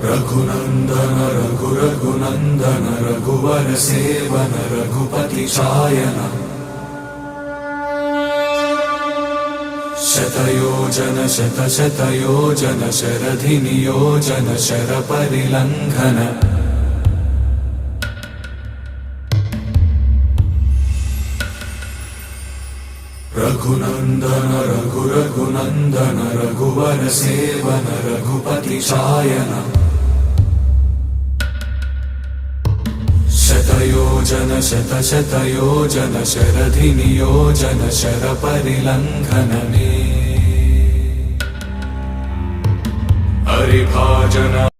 रघुनंदन रघुनंदन रघुवर seven Raghupati Shayan शतयोजन शतयोजन शरधि नियोजन sir परिलंघन Raghunandan Raghunandan रघुवर seven Raghupati Shayan शतयोजन शतयोजन शरधि नियोजन sir परिलंघन में हरिभाजन।